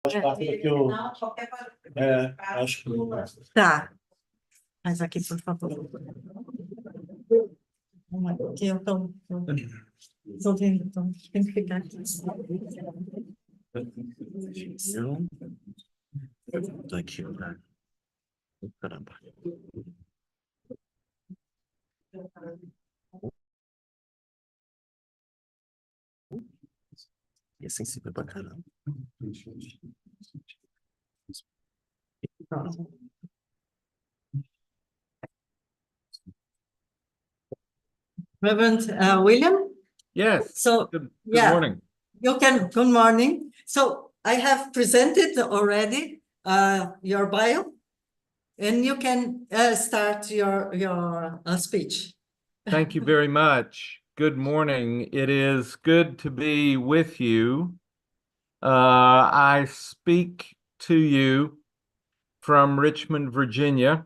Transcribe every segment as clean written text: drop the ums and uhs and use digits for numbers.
parte do que eu. Acho que. Tá, mas aqui, por favor. Aqui eu estou ouvindo, então tem que ficar aqui. Tô aqui, tá? Caramba. E é sensível pra caramba. Reverend William? Yes. So, Good yeah, morning. you can, good morning. So I have presented already your bio, and you can start your speech. Thank you very much. Good morning. It is good to be with you. I speak to you from Richmond, Virginia,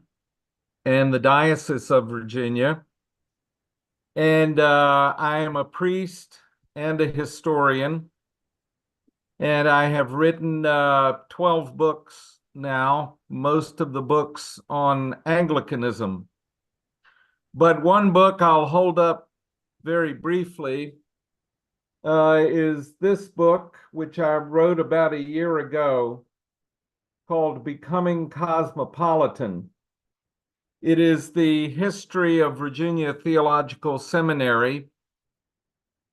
and the Diocese of Virginia. And I am a priest and a historian. And I have written 12 books now, most of the books on Anglicanism. But one book I'll hold up very briefly is this book, which I wrote about a year ago, called Becoming Cosmopolitan. It is the history of Virginia Theological Seminary,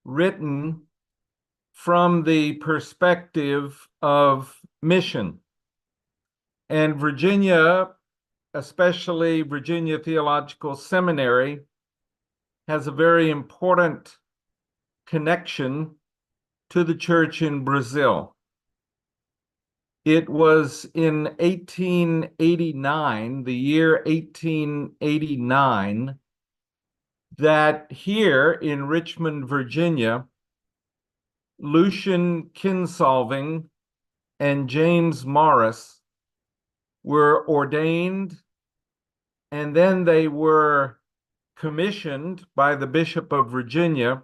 written from the perspective of mission. And Virginia, especially Virginia Theological Seminary, has a very important connection to the church in Brazil. It was in 1889, the year 1889, that here in Richmond, Virginia, Lucian Kinsolving and James Morris were ordained, and then they were commissioned by the Bishop of Virginia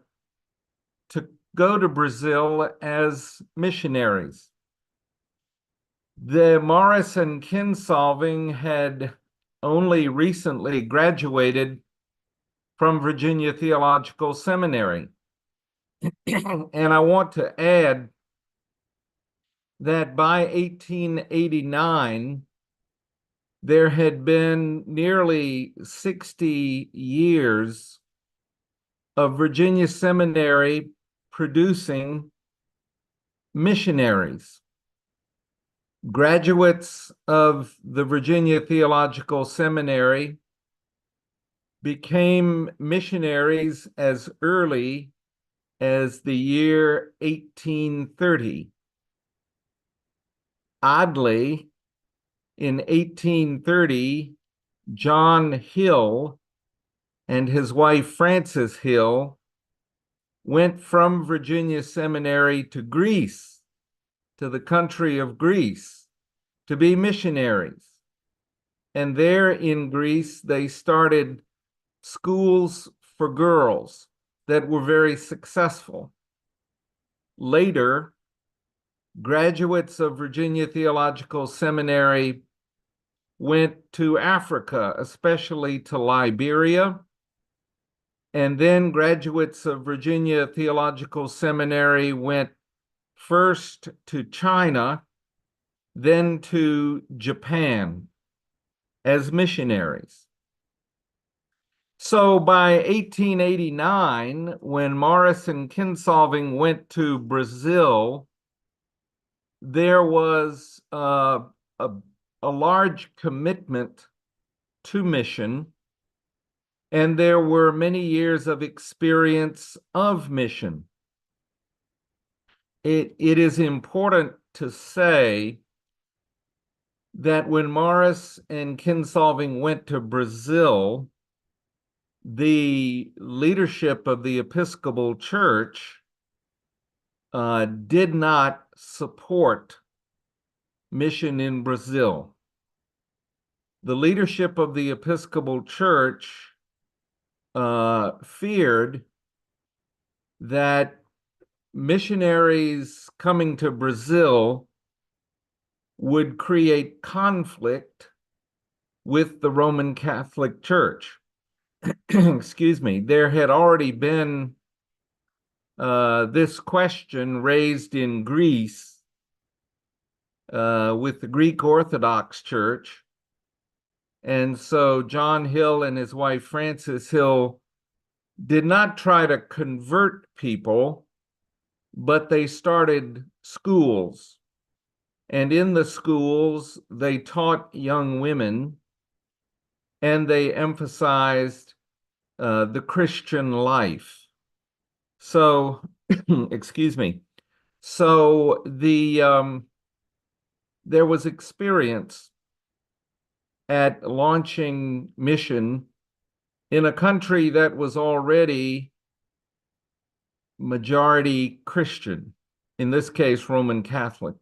to go to Brazil as missionaries. The Morris and Kinsolving had only recently graduated from Virginia Theological Seminary. And I want to add that by 1889, there had been nearly 60 years of Virginia Seminary producing missionaries. Graduates of the Virginia Theological Seminary became missionaries as early as the year 1830. Oddly, in 1830, John Hill and his wife Frances Hill went from Virginia Seminary to Greece, to the country of Greece, to be missionaries. And there in Greece, they started schools for girls that were very successful. Later, graduates of Virginia Theological Seminary went to Africa, especially to Liberia. And then graduates of Virginia Theological Seminary went first to China, then to Japan as missionaries. So by 1889, when Morris and Kinsolving went to Brazil, there was a large commitment to mission, and there were many years of experience of mission. It is important to say that when Morris and Kinsolving went to Brazil, the leadership of the Episcopal Church did not support mission in Brazil. The leadership of the Episcopal Church feared that missionaries coming to Brazil would create conflict with the Roman Catholic Church. Excuse me, there had already been this question raised in Greece with the Greek Orthodox Church. And so John Hill and his wife Frances Hill did not try to convert people, but they started schools. And in the schools, they taught young women and they emphasized the Christian life. So, excuse me. So there was experience at launching mission in a country that was already majority Christian, in this case, Roman Catholic.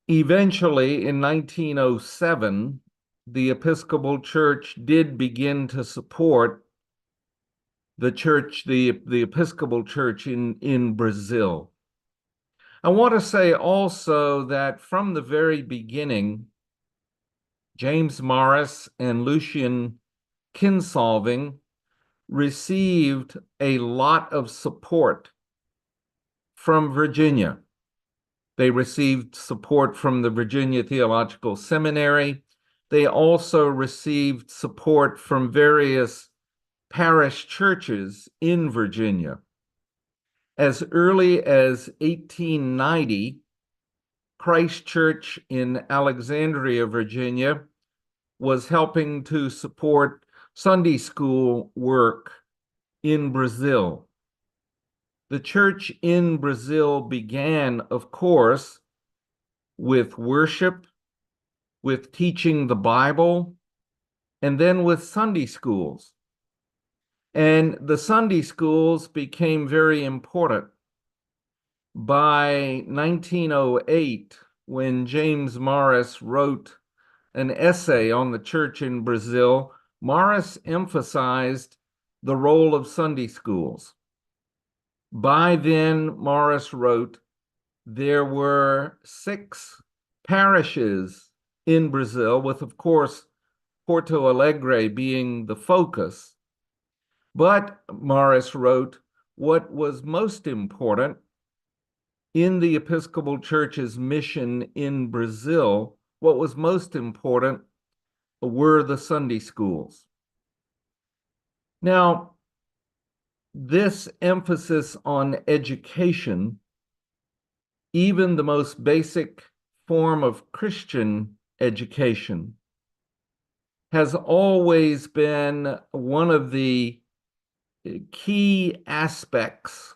Eventually, in 1907, the Episcopal Church did begin to support the church, the Episcopal Church in Brazil. I want to say also that from the very beginning, James Morris and Lucian Kinsolving received a lot of support from Virginia. They received support from the Virginia Theological Seminary. They also received support from various parish churches in Virginia. As early as 1890, Christ Church in Alexandria, Virginia, was helping to support Sunday school work in Brazil. The church in Brazil began, of course, with worship, with teaching the Bible, and then with Sunday schools. And the Sunday schools became very important. By 1908, when James Morris wrote an essay on the church in Brazil, Morris emphasized the role of Sunday schools. By then, Morris wrote, there were 6 parishes in Brazil, with, of course, Porto Alegre being the focus. But, Morris wrote, what was most important in the Episcopal Church's mission in Brazil, what was most important were the Sunday schools. Now, this emphasis on education, even the most basic form of Christian education, has always been one of the key aspects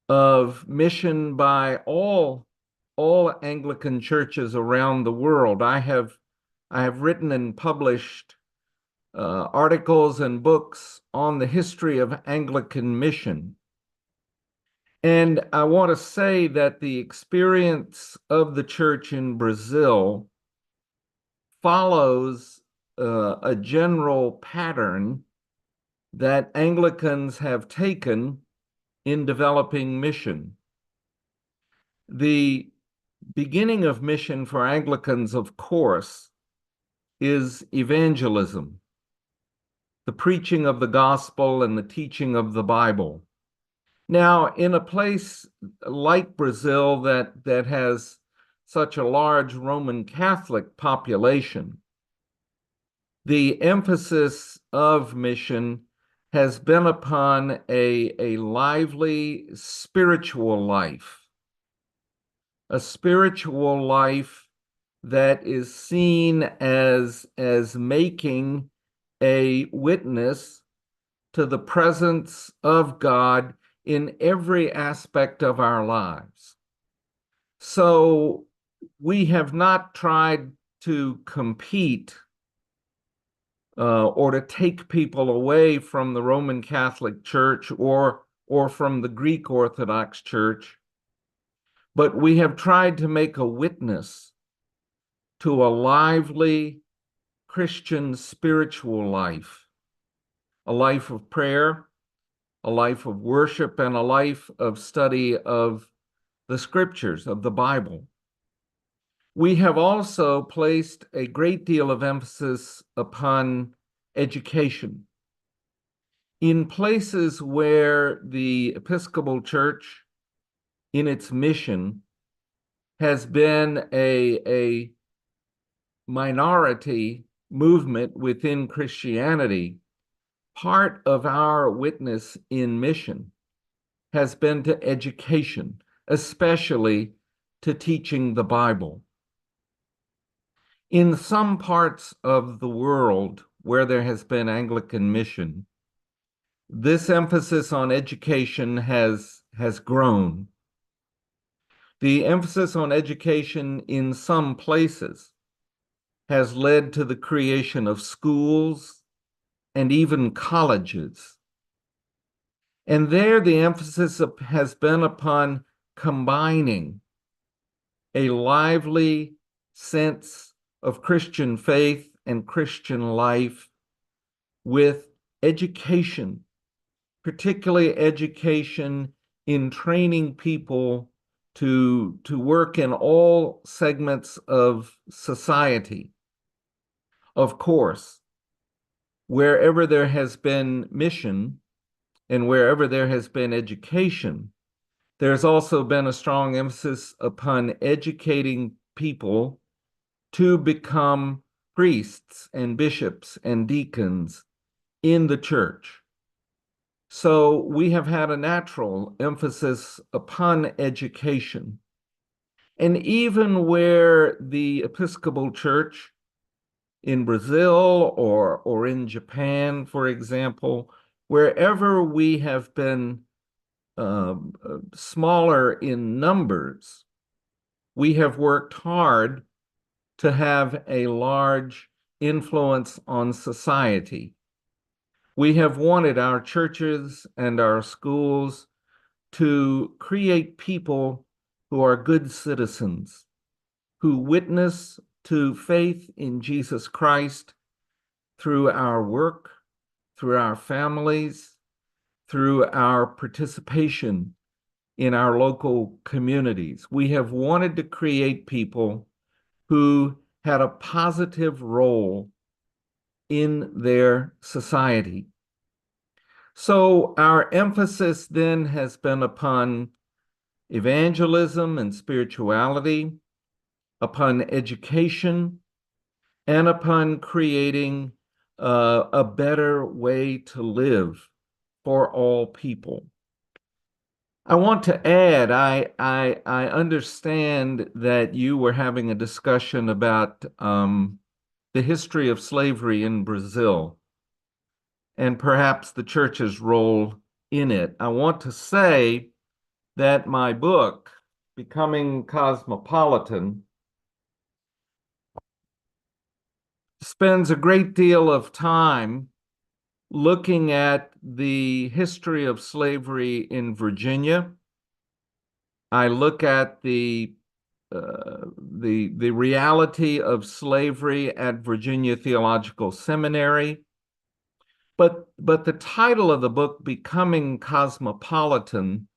of mission by all Anglican churches around the world. I have written and published articles and books on the history of Anglican mission. And I want to say that the experience of the church in Brazil follows a general pattern that Anglicans have taken in developing mission. The beginning of mission for Anglicans, of course, is evangelism, the preaching of the gospel and the teaching of the Bible. Now, in a place like Brazil that has such a large Roman Catholic population, the emphasis of mission has been upon a lively spiritual life, a spiritual life that is seen as making a witness to the presence of God in every aspect of our lives. So we have not tried to compete or to take people away from the Roman Catholic Church or from the Greek Orthodox Church, but we have tried to make a witness to a lively Christian spiritual life, a life of prayer, a life of worship, and a life of study of the scriptures, of the Bible. We have also placed a great deal of emphasis upon education. In places where the Episcopal Church, in its mission, has been a minority movement within Christianity, part of our witness in mission has been to education, especially to teaching the Bible. In some parts of the world where there has been Anglican mission, this emphasis on education has grown. The emphasis on education in some places has led to the creation of schools and even colleges. And there the emphasis has been upon combining a lively sense of Christian faith and Christian life with education, particularly education in training people to work in all segments of society. Of course, wherever there has been mission and wherever there has been education, there's also been a strong emphasis upon educating people to become priests and bishops and deacons in the church. So we have had a natural emphasis upon education. And even where the Episcopal Church in Brazil or in Japan, for example, wherever we have been smaller in numbers, we have worked hard to have a large influence on society. We have wanted our churches and our schools to create people who are good citizens, who witness to faith in Jesus Christ through our work, through our families, through our participation in our local communities. We have wanted to create people who had a positive role in their society. So our emphasis then has been upon evangelism and spirituality, upon education, and upon creating a better way to live for all people. I want to add, I understand that you were having a discussion about the history of slavery in Brazil and perhaps the church's role in it. I want to say that my book, Becoming Cosmopolitan, spends a great deal of time looking at the history of slavery in Virginia. I look at the reality of slavery at Virginia Theological Seminary. But the title of the book, Becoming Cosmopolitan,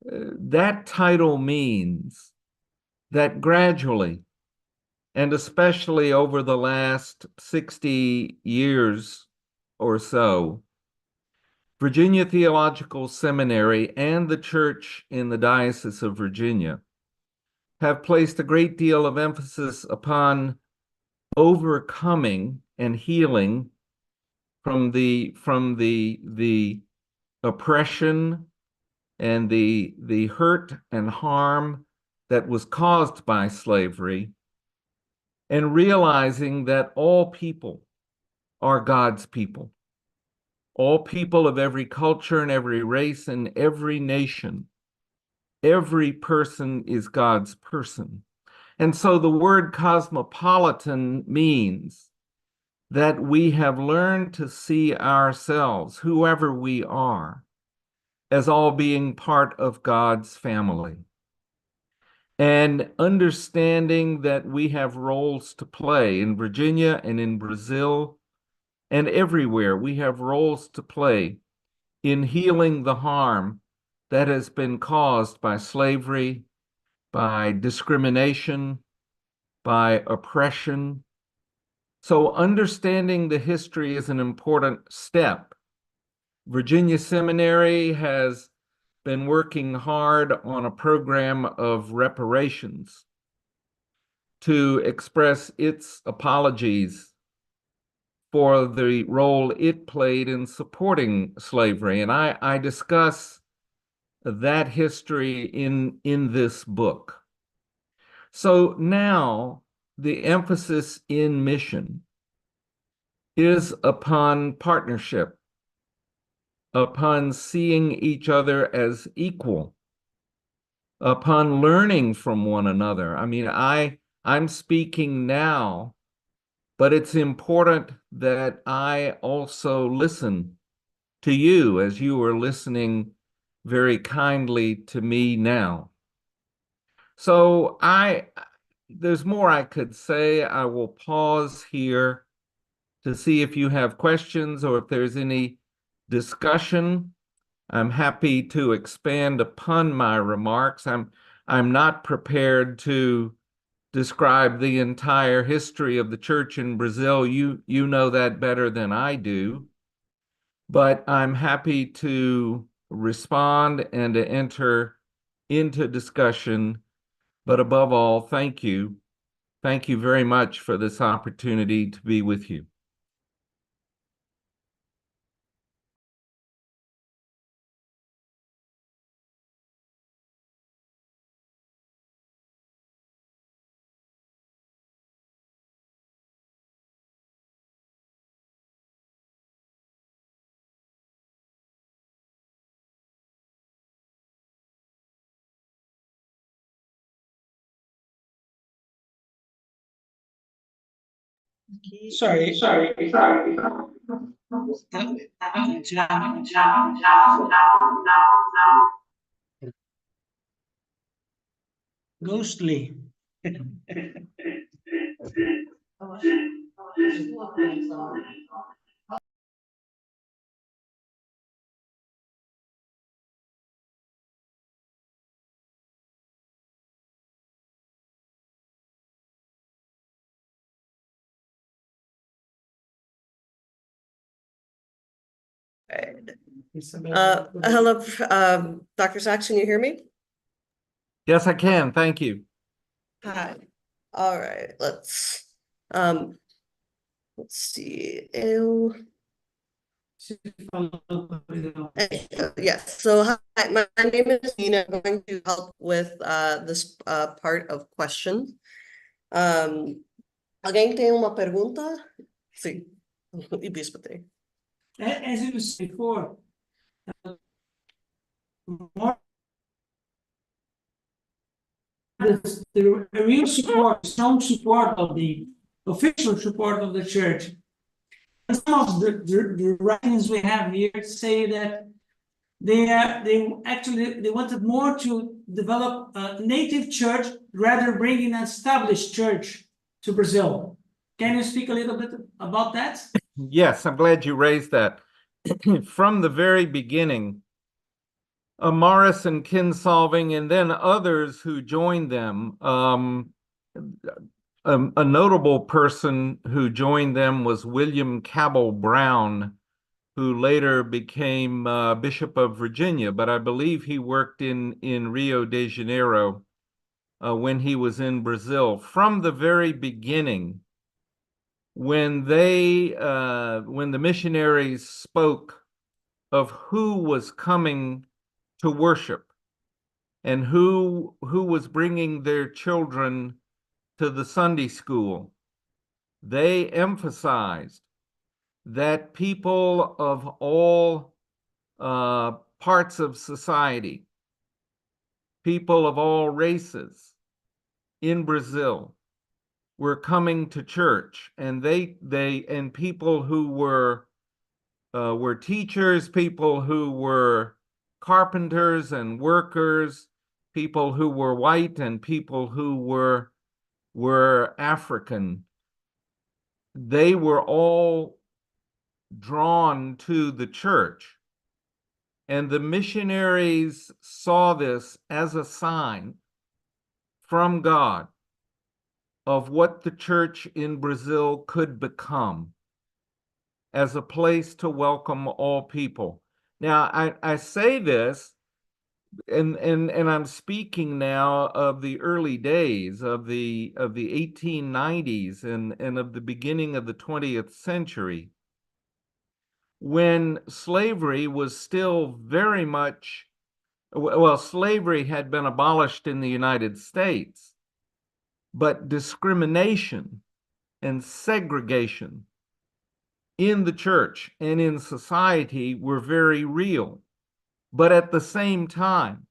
that title means that gradually, and especially over the last 60 years or so, Virginia Theological Seminary and the church in the Diocese of Virginia have placed a great deal of emphasis upon overcoming and healing from the oppression and the hurt and harm that was caused by slavery, and realizing that all people are God's people. All people of every culture and every race and every nation, every person is God's person. And so the word cosmopolitan means that we have learned to see ourselves, whoever we are, as all being part of God's family. And understanding that we have roles to play in Virginia and in Brazil and everywhere. We have roles to play in healing the harm that has been caused by slavery, by discrimination, by oppression. So understanding the history is an important step. Virginia Seminary has been working hard on a program of reparations to express its apologies for the role it played in supporting slavery. And I discuss that history in this book. So now the emphasis in mission is upon partnership, upon seeing each other as equal, upon learning from one another. I mean, I'm speaking now, but it's important that I also listen to you as you are listening very kindly to me now. So there's more I could say. I will pause here to see if you have questions or if there's any discussion. I'm happy to expand upon my remarks. I'm not prepared to describe the entire history of the church in Brazil. You know that better than I do. But I'm happy to respond and to enter into discussion. But above all, thank you. Thank you very much for this opportunity to be with you. Sorry. Ghostly. Hello, Dr. Sachs, can you hear me? Yes, I can. Thank you. Hi. All right, let's see. Yes, so hi, my name is Nina. I'm going to help with this part of questions. Alguém tem uma pergunta? Sim, e bispo tem. As you said before, more the real support, strong support of the official support of the church. Some of the writings we have here say that they wanted more to develop a native church rather bringing an established church to Brazil. Can you speak a little bit about that? Yes, I'm glad you raised that. From the very beginning, Morris and Kinsolving, and then others who joined them. A notable person who joined them was William Cabell Brown, who later became Bishop of Virginia, but I believe he worked in Rio de Janeiro when he was in Brazil. From the very beginning, when the missionaries spoke of who was coming to worship and who was bringing their children to the Sunday school, they emphasized that people of all parts of society, people of all races in Brazil were coming to church, and and people who were teachers, people who were carpenters and workers, people who were white and people who were African. They were all drawn to the church. And the missionaries saw this as a sign from God of what the church in Brazil could become as a place to welcome all people. Now, I say this, and I'm speaking now of the early days of the 1890s and of the beginning of the 20th century, when slavery was still very much, well, slavery had been abolished in the United States, but discrimination and segregation in the church and in society were very real. But at the same time,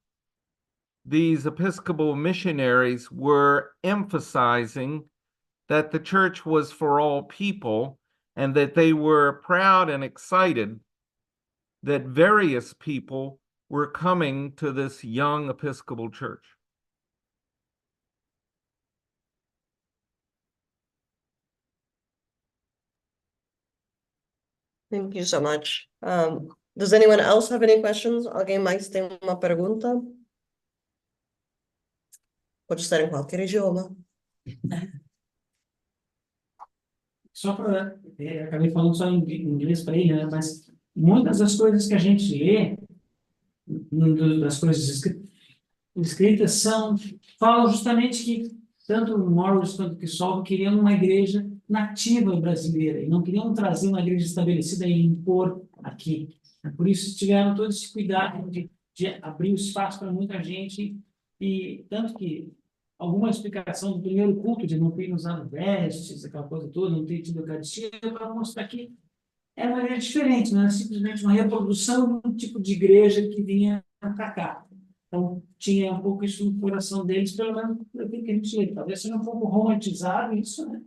these Episcopal missionaries were emphasizing that the church was for all people and that they were proud and excited that various people were coming to this young Episcopal church. Thank you so much. Does anyone else have any questions? Alguém mais tem uma pergunta? Pode estar em qualquer idioma. Só para. Acabei falando só em inglês para ele, né? Mas muitas das coisas que a gente lê, das coisas escritas, falam justamente que tanto Morris quanto Cristóvão queriam uma igreja nativa brasileira e não queriam trazer uma igreja estabelecida e impor aqui. Por isso tiveram todo esse cuidado de abrir o espaço para muita gente, e tanto que alguma explicação do primeiro culto de não ter usado vestes, aquela coisa toda, não ter tido Eucaristia, para mostrar que era uma igreja diferente, não era simplesmente uma reprodução de um tipo de igreja que vinha para cá. Então, tinha um pouco isso no coração deles, pelo menos por aquilo que a gente lê. Talvez seja um pouco romantizado isso, né?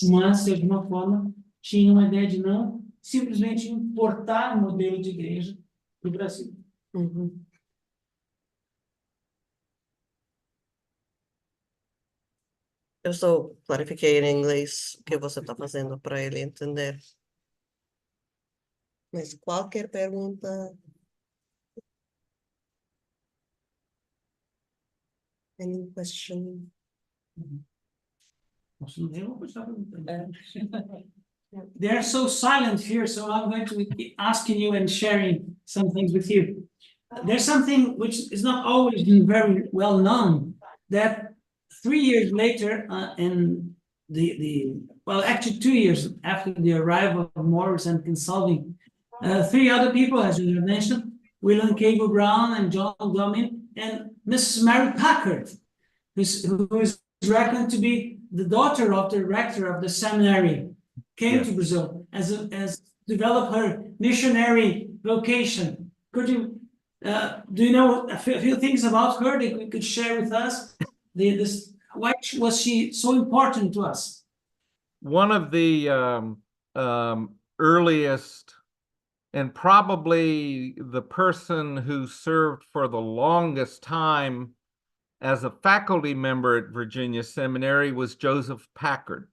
Mas, de alguma forma, tinha uma ideia de não simplesmente importar o modelo de igreja para o Brasil. Uhum. Eu só clarifiquei em inglês o que você está fazendo para ele entender. Mas qualquer pergunta? Any question? They're so silent here, so I'm going to be asking you and sharing some things with you. There's something which is not always been very well known, that 3 years later, actually 2 years after the arrival of Morris and Consulting, 3 other people, as you mentioned, William Cable Brown and John Glumin, and Mrs. Mary Packard, who is reckoned to be the daughter of the rector of the seminary, came to Brazil as develop her missionary vocation. Could you do you know a few things about her that you could share with us? Why was she so important to us? One of the earliest, and probably the person who served for the longest time as a faculty member at Virginia Seminary, was Joseph Packard.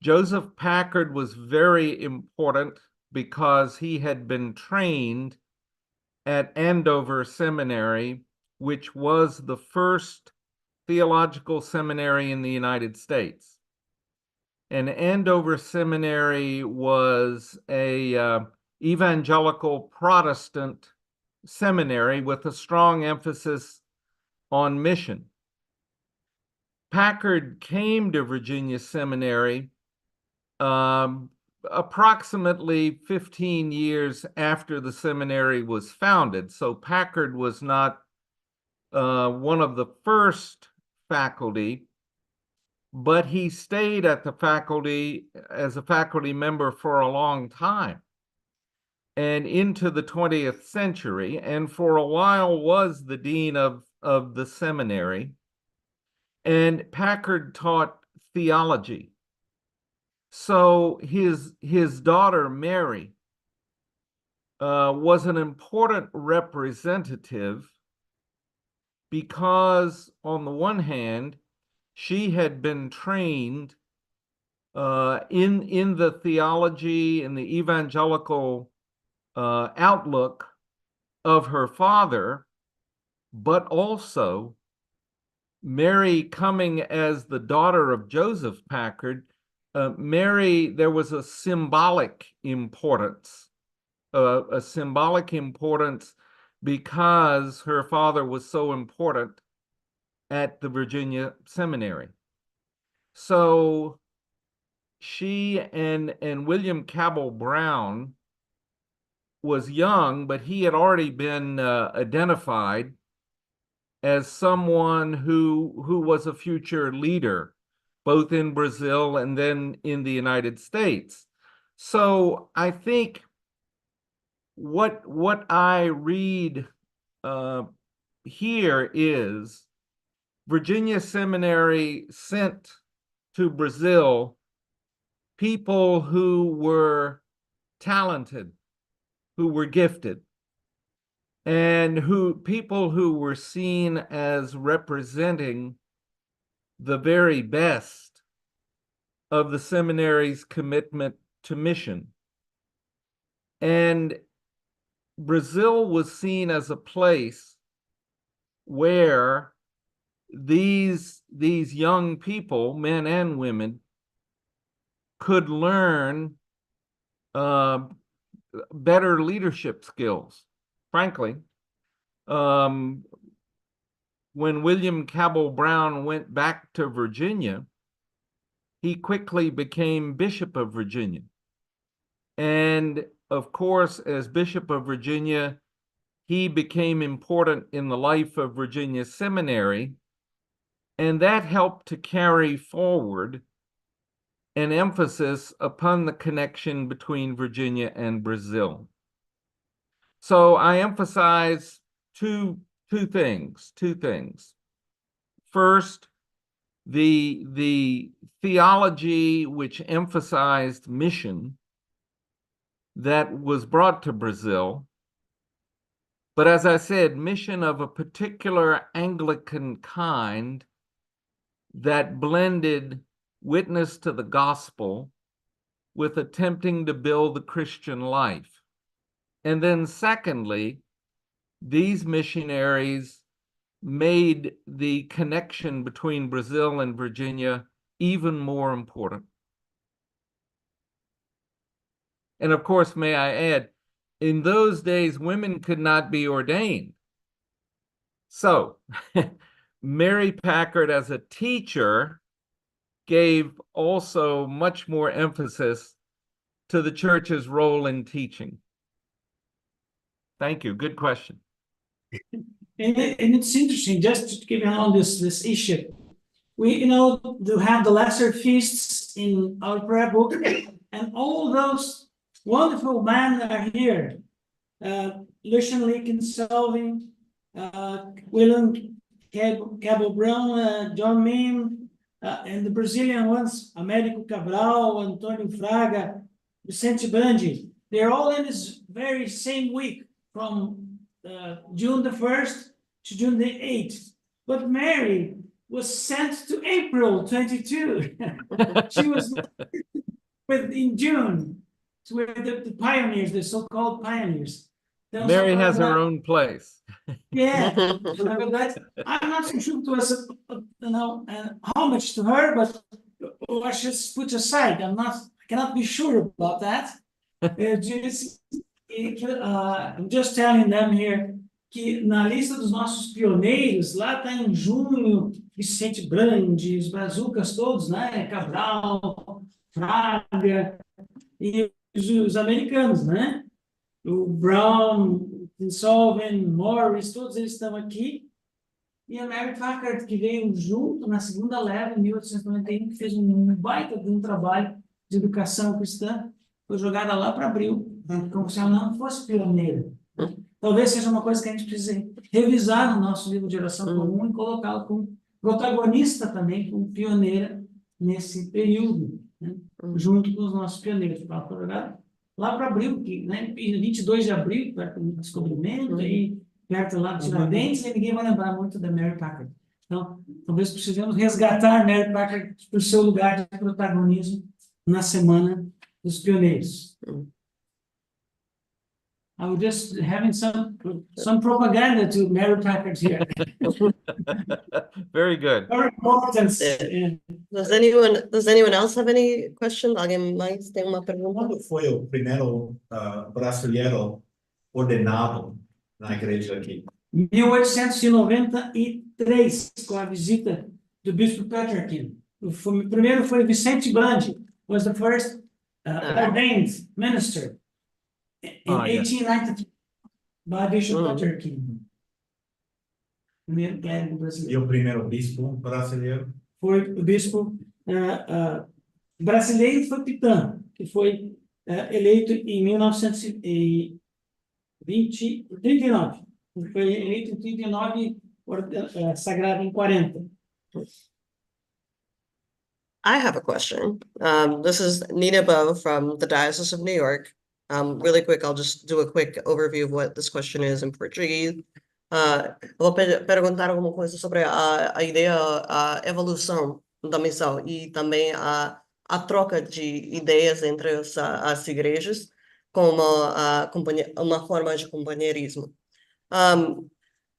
Joseph Packard was very important because he had been trained at Andover Seminary, which was the first theological seminary in the United States. And Andover Seminary was a evangelical Protestant seminary with a strong emphasis on mission. Packard came to Virginia Seminary approximately 15 years after the seminary was founded. So Packard was not one of the first faculty, but he stayed at the faculty as a faculty member for a long time and into the 20th century, and for a while was the dean of the seminary. And Packard taught theology. So his daughter, Mary, was an important representative because, on the one hand, she had been trained in the theology and the evangelical outlook of her father, but also Mary coming as the daughter of Joseph Packard, Mary, there was a symbolic importance, because her father was so important at the Virginia Seminary. So she and William Cabell Brown was young, but he had already been identified as someone who was a future leader, both in Brazil and then in the United States. So I think what I read here is Virginia Seminary sent to Brazil people who were talented, who were gifted, and people who were seen as representing the very best of the seminary's commitment to mission. And Brazil was seen as a place where these young people, men and women, could learn better leadership skills. Frankly, when William Cabell Brown went back to Virginia, he quickly became Bishop of Virginia. And of course, as Bishop of Virginia, he became important in the life of Virginia Seminary, and that helped to carry forward an emphasis upon the connection between Virginia and Brazil. So I emphasize two things. First, the theology which emphasized mission that was brought to Brazil. But as I said, mission of a particular Anglican kind that blended witness to the gospel with attempting to build the Christian life. And then secondly, these missionaries made the connection between Brazil and Virginia even more important. And of course, may I add, in those days, women could not be ordained. So Mary Packard, as a teacher, gave also much more emphasis to the church's role in teaching. Thank you. Good question. And it's interesting, just to give you on this issue. We, do have the lesser feasts in our prayer book, and all those wonderful men are here. Lucian Lincoln Selvin, William Cabell Brown, John Mim, and the Brazilian ones, Américo Cabral, Antônio Fraga, Vicente Bandi. They're all in this very same week, from June the 1st to June the 8th. But Mary was sent to April 22. She was in June. So we're the pioneers, the so-called pioneers. Mary has her own place. Yeah, I'm not so sure to us, homage to her, but let's just put aside. I cannot be sure about that. I'm just telling them here que na lista dos nossos pioneiros, lá está em junho, Vicente Brandi, os brazucas todos, né? Cabral, Fraga, e os americanos, né? O Brown, Insolven, Morris, todos eles estão aqui. E a Mary Packard, que veio junto na segunda leva, em 1891, que fez um baita de um trabalho de educação cristã, foi jogada lá para Abril, como se ela não fosse pioneira. Talvez seja uma coisa que a gente precise revisar no nosso livro de oração comum e colocá-la como protagonista também, como pioneira nesse período, né? Junto com os nossos pioneiros. Ela foi jogada lá para Abril, que, né, 22 de abril, perto do descobrimento, aí perto lá do Tiradentes, e ninguém vai lembrar muito da Mary Packard. Então, talvez precisemos resgatar Mary Packard para o seu lugar de protagonismo na Semana dos Pioneiros. I was just having some propaganda to Mary Packard here. Very good. Very important. Yeah. Does anyone else have any questions? Alguém mais tem uma pergunta? Quando foi o primeiro brasileiro ordenado na igreja aqui? 1893, com a visita do bispo Peter aqui. O primeiro foi Vicente Bandi, was the first ordained minister in Ah, yeah. 1893 by Bishop Mm. Peter King. Primeiro clérigo E brasileiro. o primeiro bispo brasileiro? Foi o bispo brasileiro, foi Pitã, que foi eleito em 1939. Foi eleito em 39, sagrado em 40. I have a question. This is Nina Bo from the Diocese of New York. Really quick, I'll just do a quick overview of what this question is in Portuguese. Vou perguntar alguma coisa sobre a ideia, a evolução da missão e também a troca de ideias entre as igrejas como uma forma de companheirismo.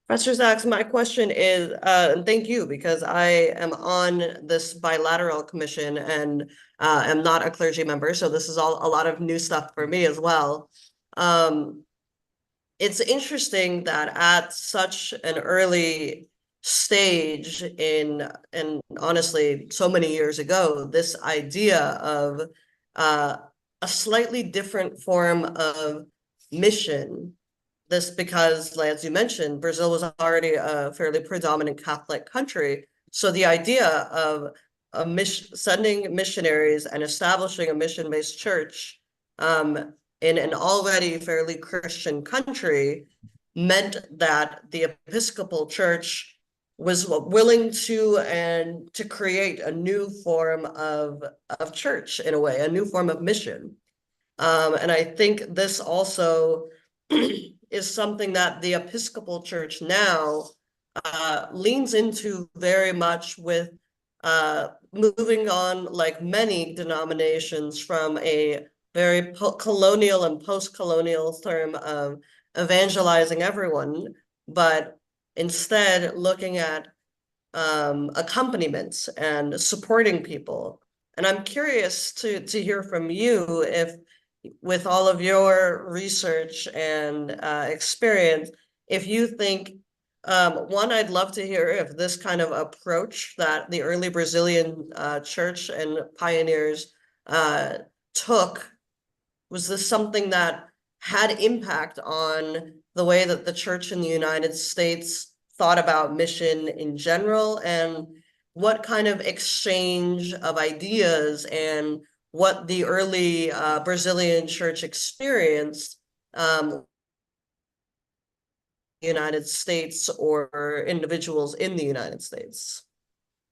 Pastor Sachs, my question is, and thank you, because I am on this bilateral commission and am not a clergy member, so this is all a lot of new stuff for me as well. It's interesting that at such an early stage and honestly, so many years ago, this idea of a slightly different form of mission. This because, as you mentioned, Brazil was already a fairly predominant Catholic country. So the idea of sending missionaries and establishing a mission-based church in an already fairly Christian country meant that the Episcopal Church was willing to create a new form of church in a way, a new form of mission. And I think this also is something that the Episcopal Church now leans into very much with moving on, like many denominations, from a very colonial and post-colonial term of evangelizing everyone, but instead looking at accompaniments and supporting people. And I'm curious to hear from you if, with all of your research and experience, if you think, one, I'd love to hear if this kind of approach that the early Brazilian church and pioneers took, was this something that had impact on the way that the church in the United States thought about mission in general, and what kind of exchange of ideas and what the early Brazilian church experienced United States or individuals in the United States?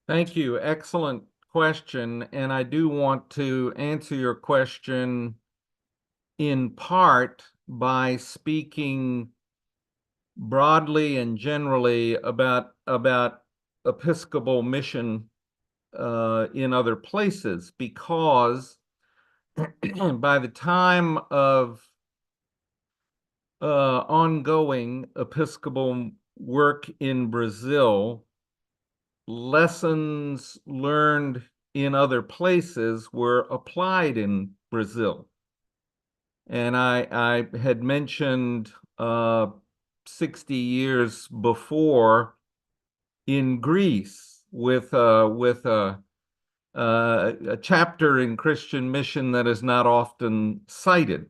Thank you. Excellent question. And I do want to answer your question in part by speaking broadly and generally about Episcopal mission in other places, because by the time of ongoing Episcopal work in Brazil, lessons learned in other places were applied in Brazil. And I had mentioned 60 years before in Greece with a chapter in Christian mission that is not often cited.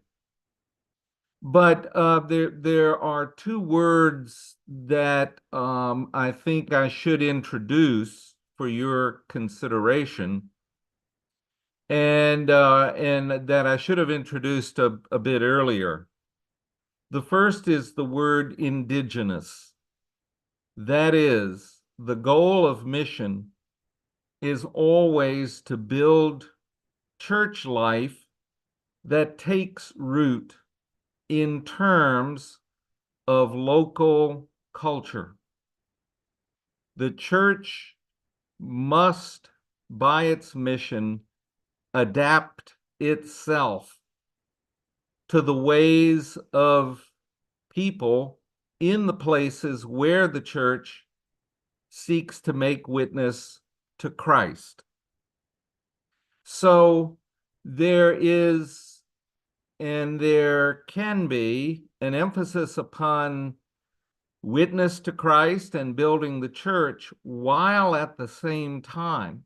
But there are two words that I think I should introduce for your consideration, and that I should have introduced a bit earlier. The first is the word indigenous. That is, the goal of mission is always to build church life that takes root in terms of local culture. The church must, by its mission, adapt itself to the ways of people in the places where the church seeks to make witness to Christ. So there is, and there can be, an emphasis upon witness to Christ and building the church, while at the same time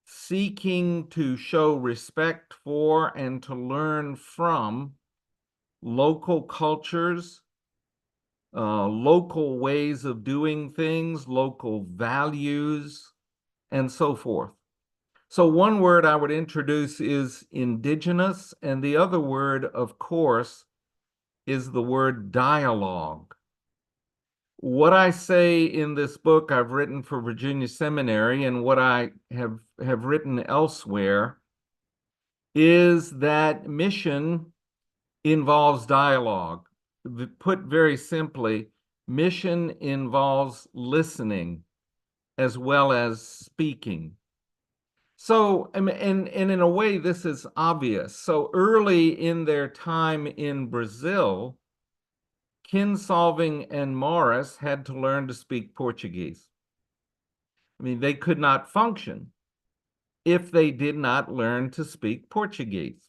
seeking to show respect for and to learn from local cultures, local ways of doing things, local values, and so forth. So one word I would introduce is indigenous, and the other word, of course, is the word dialogue. What I say in this book I've written for Virginia Seminary, and what I have written elsewhere, is that mission involves dialogue. Put very simply, mission involves listening as well as speaking. So, and in a way, this is obvious. So early in their time in Brazil, Kinsolving and Morris had to learn to speak Portuguese. I mean, they could not function if they did not learn to speak Portuguese.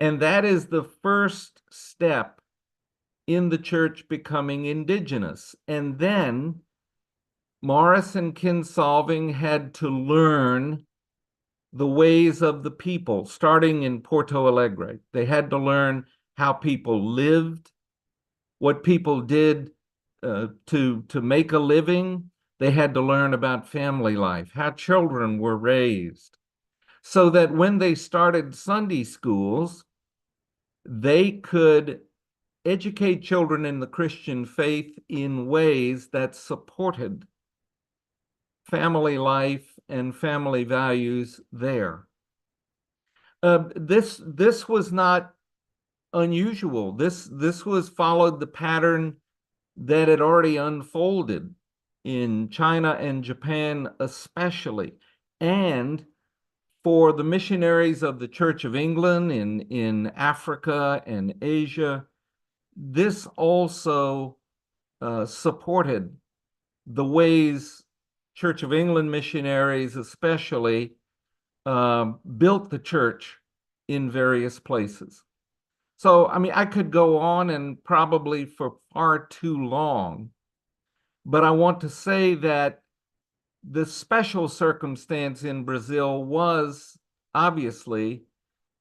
And that is the first step in the church becoming indigenous. And then Morris and Kinsolving had to learn the ways of the people, starting in Porto Alegre. They had to learn how people lived, what people did to make a living. They had to learn about family life, how children were raised, so that when they started Sunday schools, they could educate children in the Christian faith in ways that supported family life and family values there. This was not unusual. This was followed the pattern that had already unfolded in China and Japan especially, and for the missionaries of the Church of England in Africa and Asia. This also supported the ways Church of England missionaries especially built the church in various places. So, I mean, I could go on and probably for far too long, but I want to say that the special circumstance in Brazil was obviously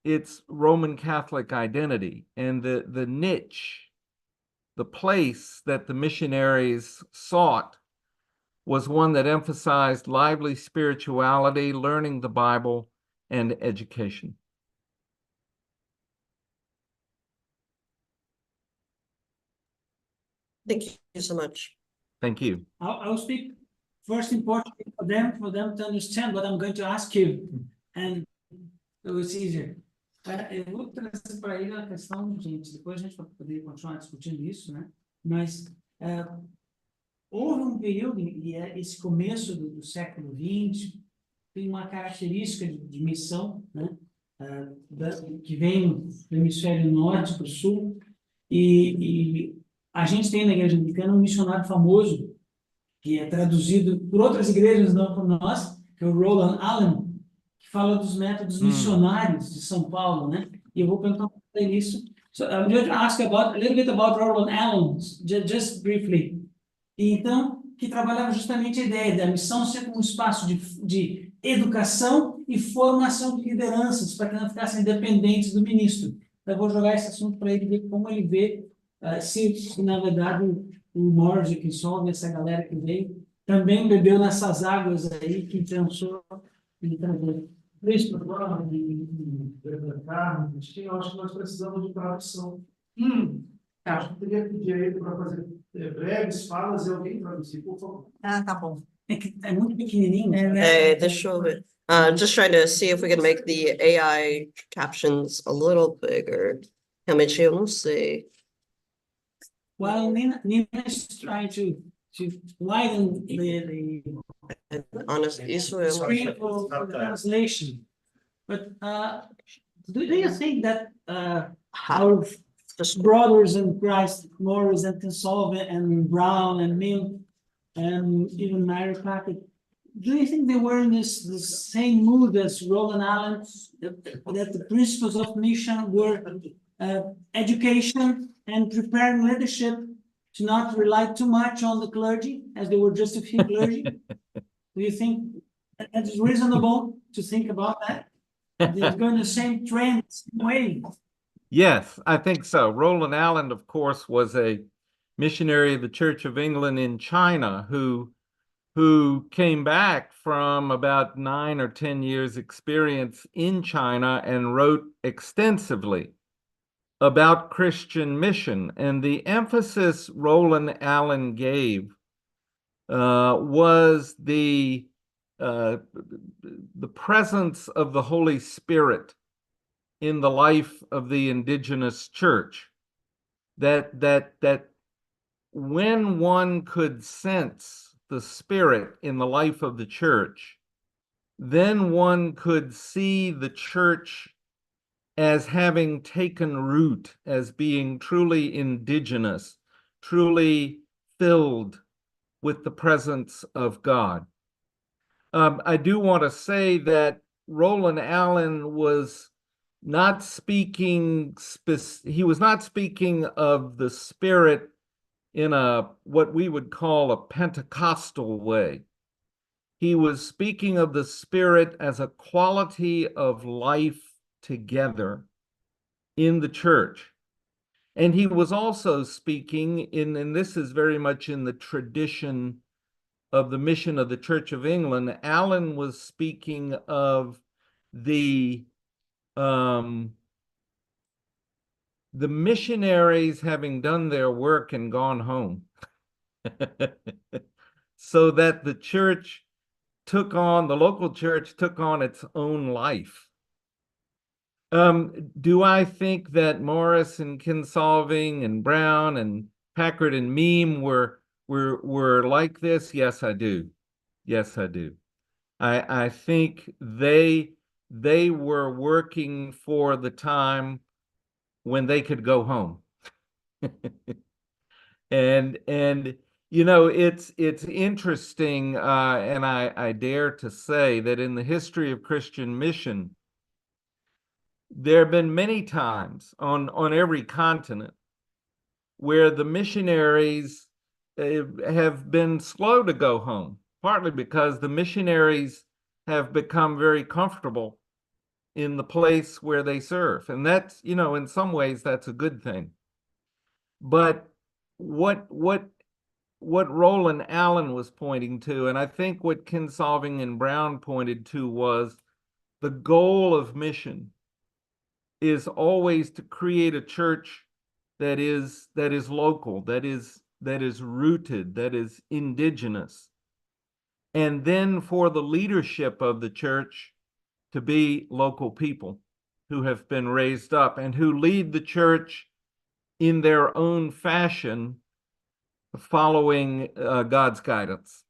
its Roman Catholic identity, and the niche, the place that the missionaries sought was one that emphasized lively spirituality, learning the Bible, and education. Thank you so much. Thank you. I'll speak first in Portuguese for them to understand what I'm going to ask you, and so it's easier. Eu vou trazer para ele a questão, gente, depois a gente vai poder continuar discutindo isso, né? Mas houve período, e esse começo do século XX, tem uma característica de missão, né? Que vem do hemisfério norte para o sul, e a gente tem na Igreja Anglicana um missionário famoso, que é traduzido por outras igrejas, não por nós, que é o Roland Allen, que fala dos métodos missionários de São Paulo, né? E eu vou perguntar para ele isso. So I'm going to ask a little bit about Roland Allen, just briefly. E então, que trabalhava justamente a ideia da missão ser como um espaço de educação e formação de lideranças, para que não ficassem dependentes do ministro. Então, eu vou jogar esse assunto para ele ver como ele vê, se na verdade o Morris que solve essa galera que veio, também bebeu nessas águas aí que pensou em trazer. Nesse programa de interpretar, eu acho que nós precisamos de tradução. Acho que teria que pedir a ele para fazer breves falas e alguém traduzir, por favor. Ah, tá bom. É muito pequenininho. Deixa eu ver. Just trying to see if we can make the AI captions a little bigger. Realmente, eu não sei. While Nina is trying to widen the Honest, isso é screen for the translation. But do you think that our brothers in Christ, Morris and Kinsolving and Brown and Mill and even Mary Packard, do you think they were in this same mood as Roland Allen, that the principles of mission were education and preparing leadership to not rely too much on the clergy, as there were just a few clergy? Do you think that is reasonable to think about that? They're going the same trend, same way. Yes, I think so. Roland Allen, of course, was a missionary of the Church of England in China who came back from about 9 or 10 years experience in China and wrote extensively about Christian mission. And the emphasis Roland Allen gave was the presence of the Holy Spirit in the life of the indigenous church. That when one could sense the Spirit in the life of the church, then one could see the church as having taken root, as being truly indigenous, truly filled with the presence of God. I do want to say that Roland Allen was not speaking, he was not speaking of the Spirit in what we would call a Pentecostal way. He was speaking of the Spirit as a quality of life together in the church. And he was also speaking and this is very much in the tradition of the mission of the Church of England. Allen was speaking of the missionaries having done their work and gone home. So that the local church took on its own life. Do I think that Morris and Kinsolving and Brown and Packard and Meem were like this? Yes, I do. Yes, I do. I think they were working for the time when they could go home. And you know, it's interesting, and I dare to say that in the history of Christian mission, there have been many times on every continent where the missionaries have been slow to go home, partly because the missionaries have become very comfortable in the place where they serve. And that's, you know, in some ways, that's a good thing. But what Roland Allen was pointing to, and I think what Kinsolving and Brown pointed to, was the goal of mission is always to create a church that is local, that is rooted, that is indigenous. And then for the leadership of the church to be local people who have been raised up and who lead the church in their own fashion, following God's guidance.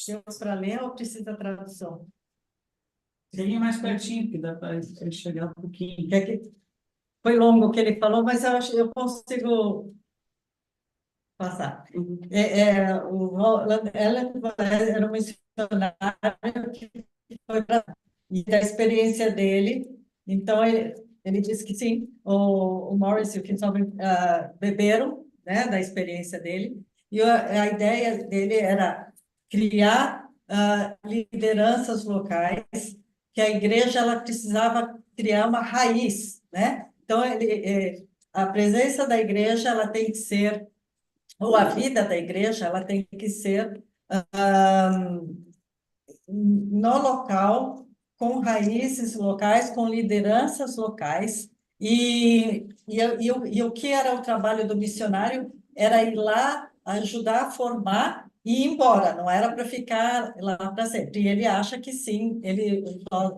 Temos para ler ou precisa tradução? Seria mais pertinho, que dá para chegar um pouquinho. Foi longo o que ele falou, mas eu acho que eu consigo passar. O Roland Allen era um missionário que foi para e da experiência dele. Então ele disse que sim, o Morris e o Kinsolving beberam, né, da experiência dele. E a ideia dele era criar lideranças locais, que a igreja ela precisava criar uma raiz, né? Então a presença da igreja ela tem que ser, ou a vida da igreja ela tem que ser no local, com raízes locais, com lideranças locais. E o que era o trabalho do missionário era ir lá, ajudar a formar e ir embora, não era para ficar lá para sempre. E ele acha que sim,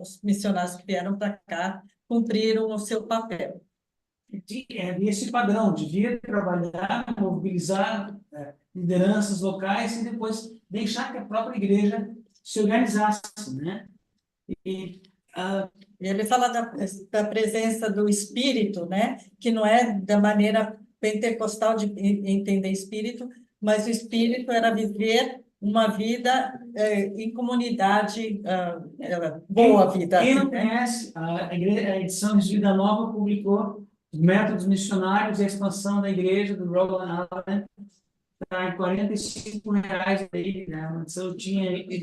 os missionários que vieram para cá cumpriram o seu papel. Esse padrão, devia trabalhar, mobilizar lideranças locais e depois deixar que a própria igreja se organizasse, né? E E ele fala da presença do Espírito, né? Que não é da maneira pentecostal de entender Espírito, mas o Espírito era viver uma vida em comunidade, boa vida. Quem não né? conhece, a edição de Vida Nova publicou os métodos missionários e a expansão da igreja do Roland Allen. Está em R$ 45 aí, né? Então, eu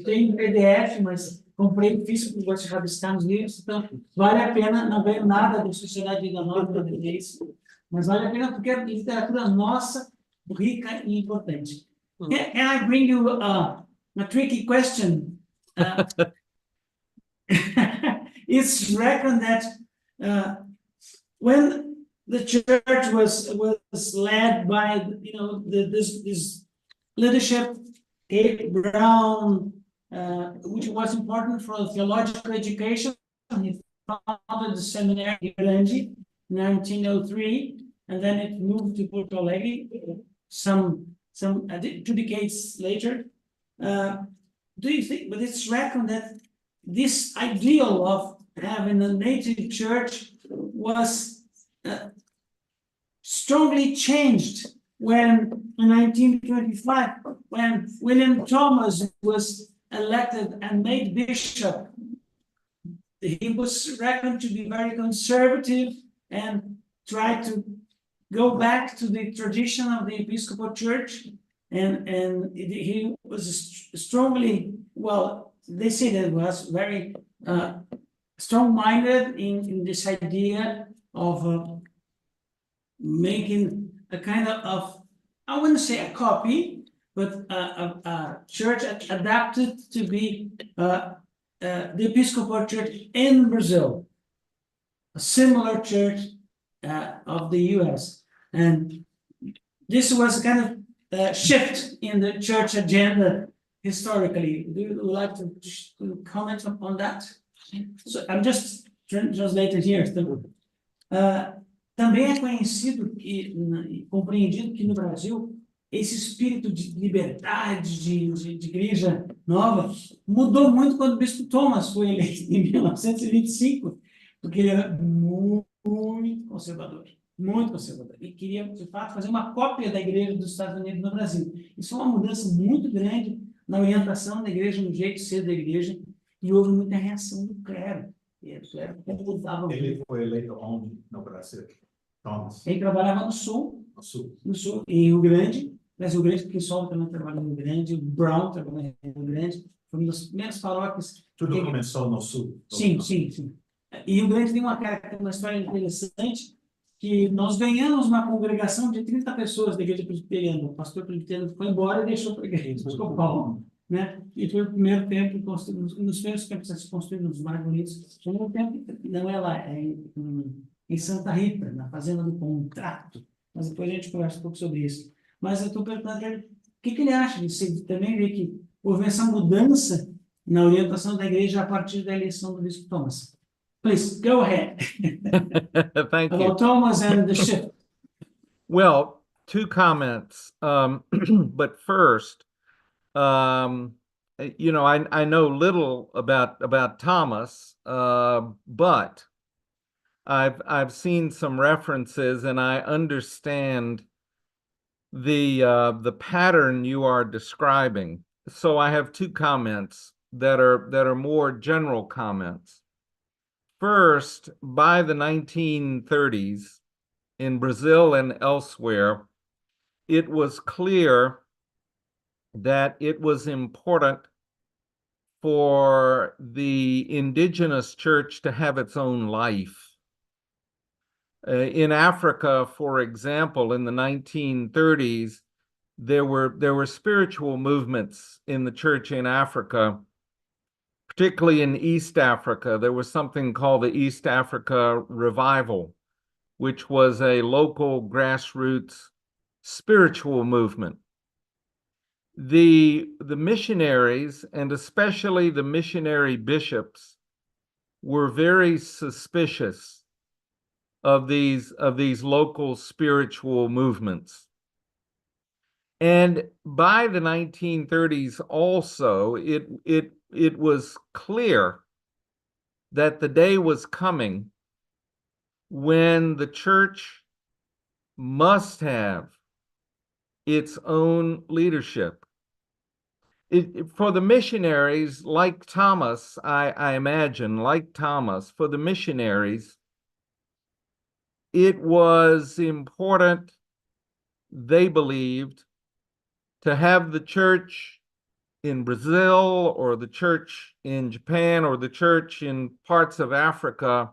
tenho PDF, mas comprei físico, gosto de rabiscar nos livros, então vale a pena, não veio nada da Sociedade de Vida Nova para ver isso, mas vale a pena porque é literatura nossa, rica e importante. Can I bring you a tricky question? It's reckoned that when the church was led by this leadership, Gabe Brown, which was important for theological education. He founded the seminary in Igreja in 1903, and then it moved to Porto Alegre some 2 decades later. Do you think? But it's reckoned that this ideal of having a native church was strongly changed when in 1925, when William Thomas was elected and made bishop. He was reckoned to be very conservative and tried to go back to the tradition of the Episcopal Church, and he was strongly, well, they say that was very strong-minded in this idea of making a kind of, I wouldn't say a copy, but a church adapted to be the Episcopal Church in Brazil, a similar church of the US. And this was a kind of shift in the church agenda historically. Do you like to comment on that? So I'm just translating here. Também é conhecido e compreendido que no Brasil esse espírito de liberdade, de igreja nova, mudou muito quando o bispo Thomas foi eleito em 1925, porque ele era muito conservador, e queria, de fato, fazer uma cópia da igreja dos Estados Unidos no Brasil. Isso é uma mudança muito grande na orientação da igreja, no jeito de ser da igreja, e houve muita reação do clero. Ele foi eleito onde no Brasil? Thomas. Ele trabalhava no sul, No sul, em Rio Grande, mas Rio Grande, porque Sol também trabalhou no Rio Grande, o Brown trabalhou em Rio Grande, foi uma das primeiras paróquias. Tudo começou no sul. Sim. E Rio Grande tem uma história interessante, que nós ganhamos uma congregação de 30 pessoas da igreja presbiteriana. O pastor presbiteriano foi embora e deixou para a igreja Episcopal, né? E foi o primeiro templo construído, nos primeiros templos a se construir nos mais bonitos. Foi um templo, não é lá, é em Santa Rita, na fazenda do Contrato. Mas depois a gente conversa um pouco sobre isso. Mas eu estou perguntando a ele, o que ele acha disso? Ele também vê que houve essa mudança na orientação da igreja a partir da eleição do bispo Thomas. Please, go ahead. Thank you. About Thomas and the shift. Well, 2 comments. But first, you know, I know little about Thomas, but I've seen some references, and I understand the pattern you are describing. So I have 2 comments that are more general comments. First, by the 1930s, in Brazil and elsewhere, it was clear that it was important for the indigenous church to have its own life. In Africa, for example, in the 1930s, there were spiritual movements in the church in Africa, particularly in East Africa. There was something called the East Africa Revival, which was a local grassroots spiritual movement. The missionaries, and especially the missionary bishops, were very suspicious of these local spiritual movements. And by the 1930s also, it was clear that the day was coming when the church must have its own leadership. For the missionaries, like Thomas, I imagine, like Thomas, for the missionaries, it was important, they believed, to have the church in Brazil or the church in Japan or the church in parts of Africa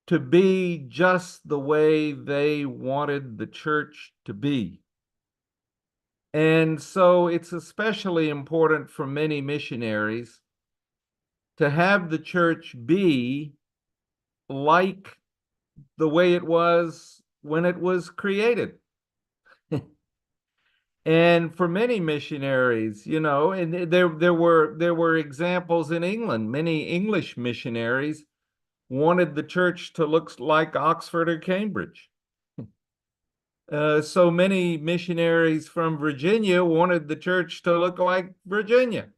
to be just the way they wanted the church to be. And so it's especially important for many missionaries to have the church be like the way it was when it was created. And for many missionaries, you know, and there were examples in England. Many English missionaries wanted the church to look like Oxford or Cambridge. So many missionaries from Virginia wanted the church to look like Virginia.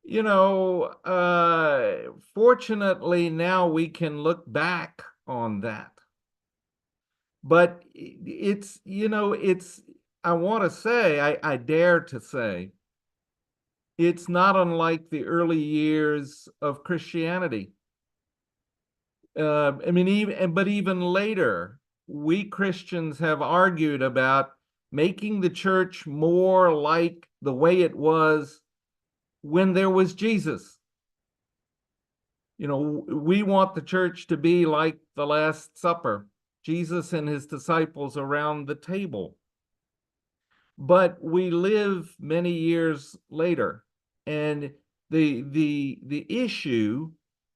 You know, fortunately, now we can look back on that. But it's, you know, I want to say, I dare to say, it's not unlike the early years of Christianity. I mean, even later, we Christians have argued about making the church more like the way it was when there was Jesus. You know, we want the church to be like the Last Supper, Jesus and his disciples around the table. But we live many years later, and the issue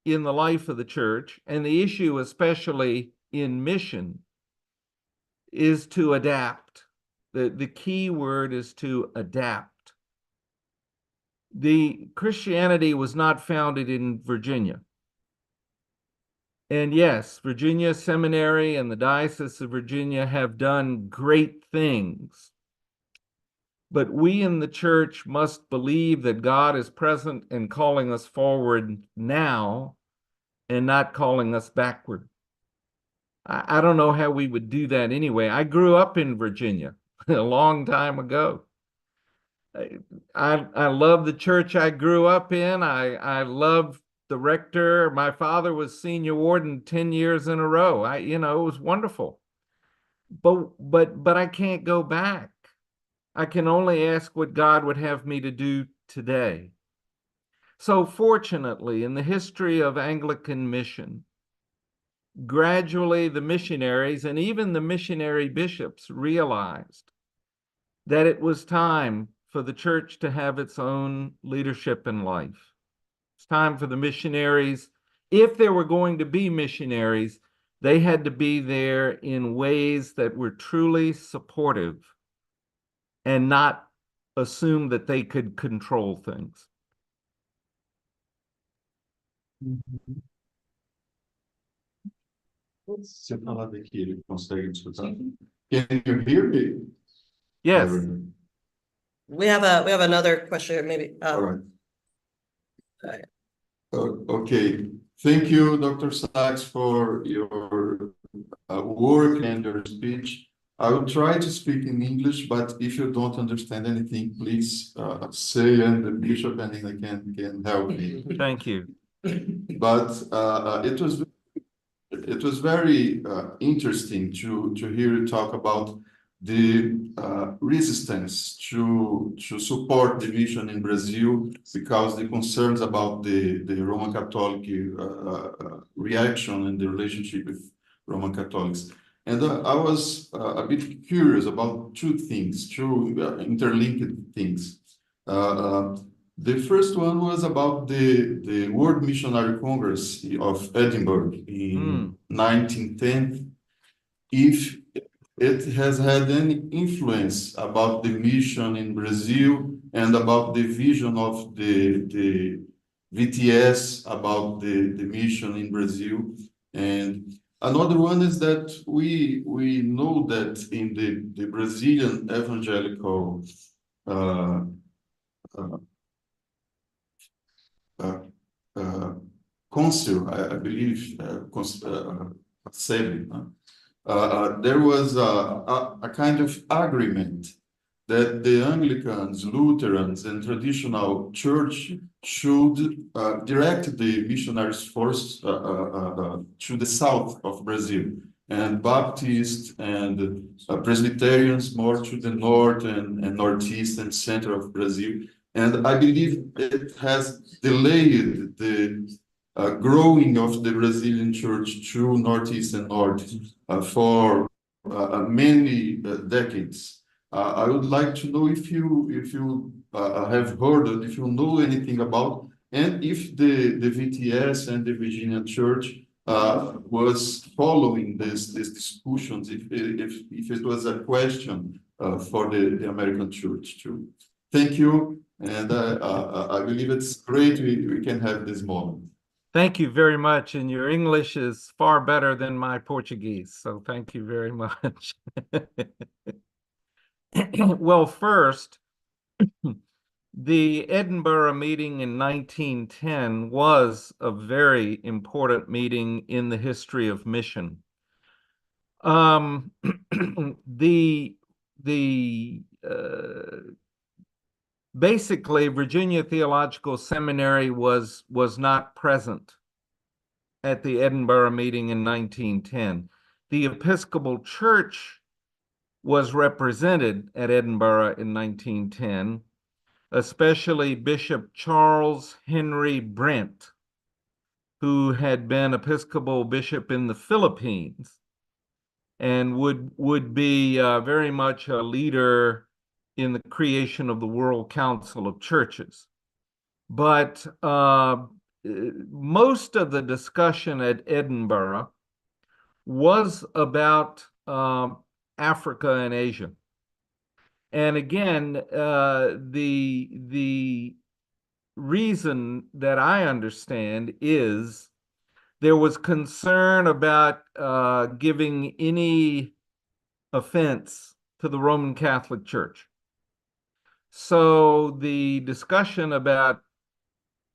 in the life of the church, and the issue especially in mission, is to adapt. The key word is to adapt. The Christianity was not founded in Virginia. And yes, Virginia Seminary and the Diocese of Virginia have done great things. But we in the church must believe that God is present and calling us forward now and not calling us backward. I don't know how we would do that anyway. I grew up in Virginia a long time ago. I love the church I grew up in. I love the rector. My father was senior warden 10 years in a row. You know, it was wonderful. But I can't go back. I can only ask what God would have me to do today. So fortunately, in the history of Anglican mission, gradually the missionaries and even the missionary bishops realized that it was time for the church to have its own leadership in life. It's time for the missionaries, if there were going to be missionaries, they had to be there in ways that were truly supportive and not assume that they could control things. Se eu falar daqui, ele consegue escutar? Can you hear me? Yes. We have another question, maybe. All right. Okay. Thank you, Dr. Sachs, for your work and your speech. I will try to speak in English, but if you don't understand anything, please say, and the bishop and I can help me. Thank you. But it was very interesting to hear you talk about the resistance to support the mission in Brazil, because the concerns about the Roman Catholic reaction and the relationship with Roman Catholics. And I was a bit curious about two things, two interlinked things. The first one was about the World Missionary Congress of Edinburgh in 1910. If it has had any influence about the mission in Brazil and about the vision of the VTS about the mission in Brazil. And another one is that we know that in the Brazilian evangelical council, I believe, assembly, there was a kind of agreement that the Anglicans, Lutherans, and traditional church should direct the missionaries force to the south of Brazil, and Baptists and Presbyterians more to the north and northeast and center of Brazil. And I believe it has delayed the growing of the Brazilian church to northeast and north for many decades. I would like to know if you have heard it, if you know anything about, and if the VTS and the Virginia Church was following these discussions, if it was a question for the American Church too. Thank you, and I believe it's great we can have this moment. Thank you very much, and your English is far better than my Portuguese, so thank you very much. Well, first, the Edinburgh meeting in 1910 was a very important meeting in the history of mission. Basically, Virginia Theological Seminary was not present at the Edinburgh meeting in 1910. The Episcopal Church was represented at Edinburgh in 1910, especially Bishop Charles Henry Brent, who had been Episcopal bishop in the Philippines and would be very much a leader in the creation of the World Council of Churches. But most of the discussion at Edinburgh was about Africa and Asia. And again, the reason that I understand is there was concern about giving any offense to the Roman Catholic Church. So the discussion about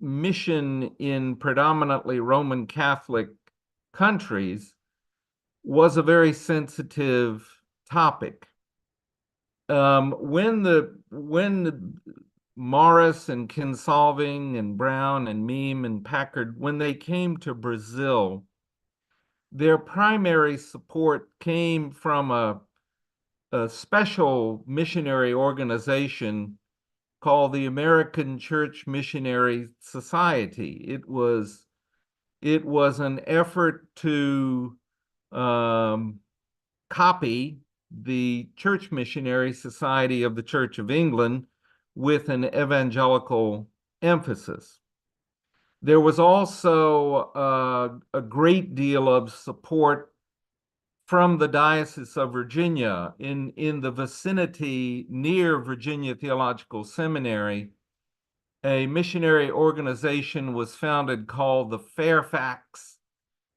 mission in predominantly Roman Catholic countries was a very sensitive topic. When Morris and Kinsolving and Brown and Meem and Packard, when they came to Brazil, their primary support came from a special missionary organization called the American Church Missionary Society. It was an effort to copy the Church Missionary Society of the Church of England with an evangelical emphasis. There was also a great deal of support from the Diocese of Virginia. In the vicinity near Virginia Theological Seminary, a missionary organization was founded called the Fairfax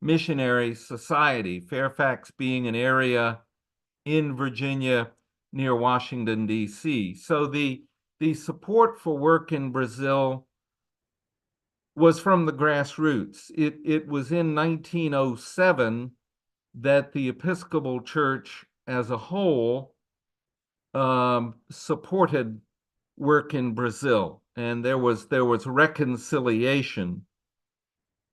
Missionary Society, Fairfax being an area in Virginia near Washington, D.C. So the support for work in Brazil was from the grassroots. It was in 1907 that the Episcopal Church as a whole supported work in Brazil, and there was reconciliation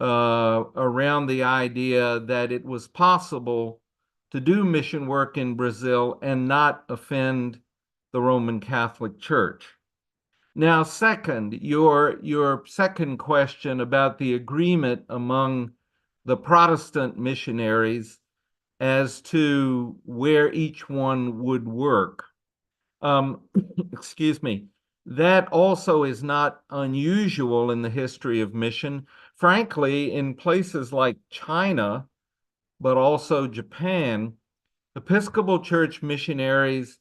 around the idea that it was possible to do mission work in Brazil and not offend the Roman Catholic Church. Now, second, your second question about the agreement among the Protestant missionaries as to where each one would work. Excuse me. That also is not unusual in the history of mission. Frankly, in places like China, but also Japan, Episcopal Church missionaries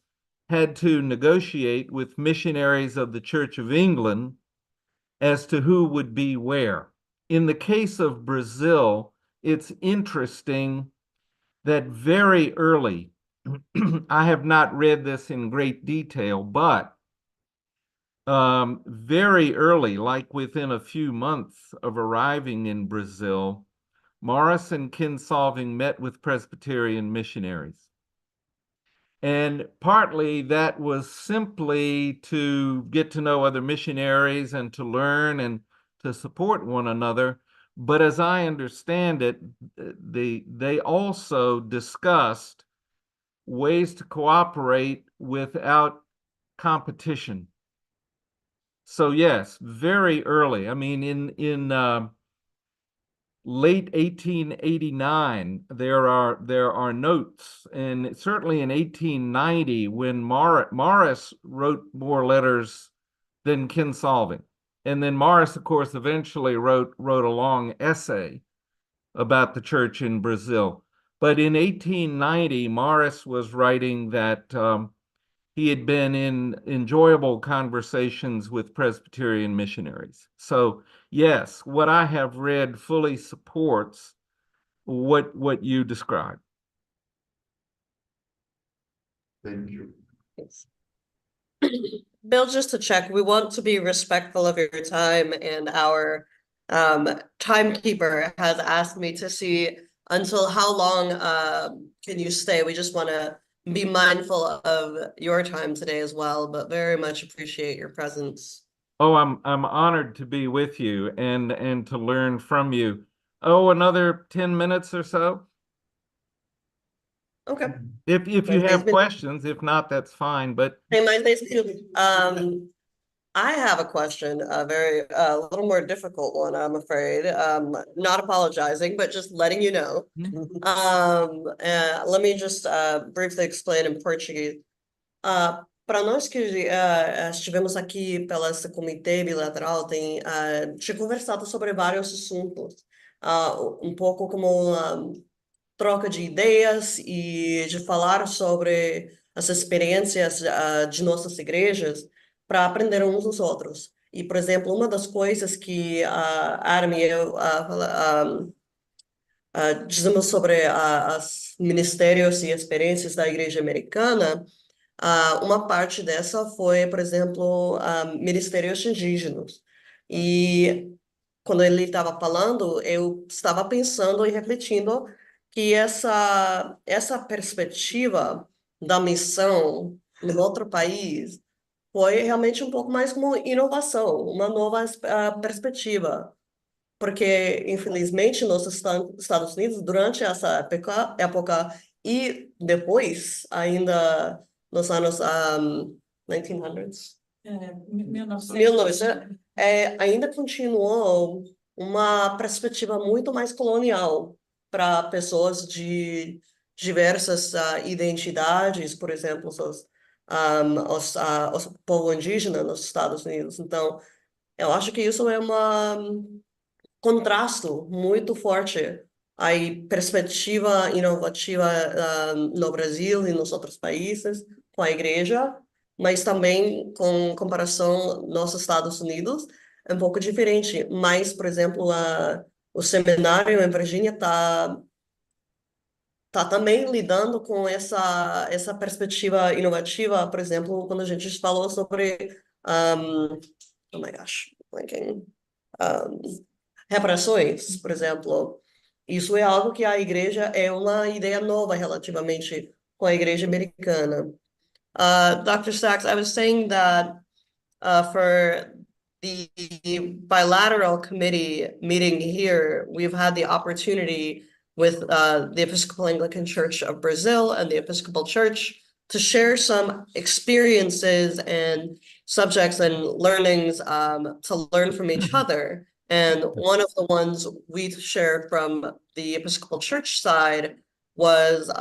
had to negotiate with missionaries of the Church of England as to who would be where. In the case of Brazil, it's interesting that very early, I have not read this in great detail, but very early, like within a few months of arriving in Brazil, Morris and Kinsolving met with Presbyterian missionaries. And partly that was simply to get to know other missionaries and to learn and to support one another. But as I understand it, they also discussed ways to cooperate without competition. So yes, very early. I mean, in late 1889, there are notes, and certainly in 1890, when Morris wrote more letters than Kinsolving. And then Morris, of course, eventually wrote a long essay about the church in Brazil. But in 1890, Morris was writing that he had been in enjoyable conversations with Presbyterian missionaries. So yes, what I have read fully supports what you described. Thank you. Thanks. Bill, just to check, we want to be respectful of your time, and our timekeeper has asked me to see until how long can you stay. We just want to be mindful of your time today as well, but very much appreciate your presence. Oh, I'm honored to be with you and to learn from you. Oh, another 10 minutes or so? Okay. If you Nice have meeting- questions, if not, that's fine, but Hey, nice to meet you. I have a question, a little more difficult one, I'm afraid. Not apologizing, but just letting you know. Let me just briefly explain in Portuguese. Para nós que estivemos aqui pela esse comitê bilateral, tinha conversado sobre vários assuntos, um pouco como troca de ideias e de falar sobre as experiências de nossas igrejas para aprender uns dos outros. E, por exemplo, uma das coisas que a Adam e eu dizemos sobre os ministérios e experiências da Igreja Americana, uma parte dessa foi, por exemplo, ministérios indígenas. E quando ele estava falando, eu estava pensando e refletindo que essa perspectiva da missão em outro país foi realmente um pouco mais como inovação, uma nova perspectiva. Porque, infelizmente, nos Estados Unidos, durante essa época e depois, ainda nos anos 1900s, 1900, ainda continuou uma perspectiva muito mais colonial para pessoas de diversas identidades, por exemplo, os povo indígena nos Estados Unidos. Então, eu acho que isso é contraste muito forte a perspectiva inovativa no Brasil e nos outros países com a igreja, mas também com comparação nos Estados Unidos, é um pouco diferente. Mas, por exemplo, o seminário em Virgínia está também lidando com essa perspectiva inovativa, por exemplo, quando a gente falou sobre oh my gosh, blanking, reparações, por exemplo. Isso é algo que a igreja é uma ideia nova relativamente com a igreja americana. Dr. Sachs, I was saying that for the bilateral committee meeting here, we've had the opportunity with the Episcopal Anglican Church of Brazil and the Episcopal Church to share some experiences and subjects and learnings to learn from each other. And one of the ones we shared from the Episcopal Church side was